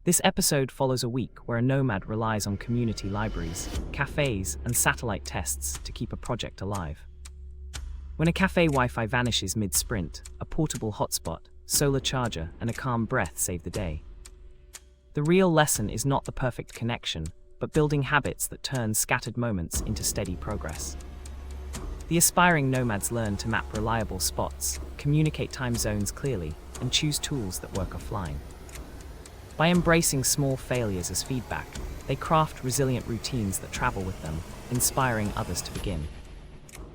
This episode follows a week where a nomad relies on community libraries, cafes, and satellite tests to keep a project alive. When a cafe Wi-Fi vanishes mid-sprint, a portable hotspot, solar charger, and a calm breath save the day. The real lesson is not the perfect connection, but building habits that turn scattered moments into steady progress. The aspiring nomads learn to map reliable spots, communicate time zones clearly, and choose tools that work offline. By embracing small failures as feedback, they craft resilient routines that travel with them, inspiring others to begin.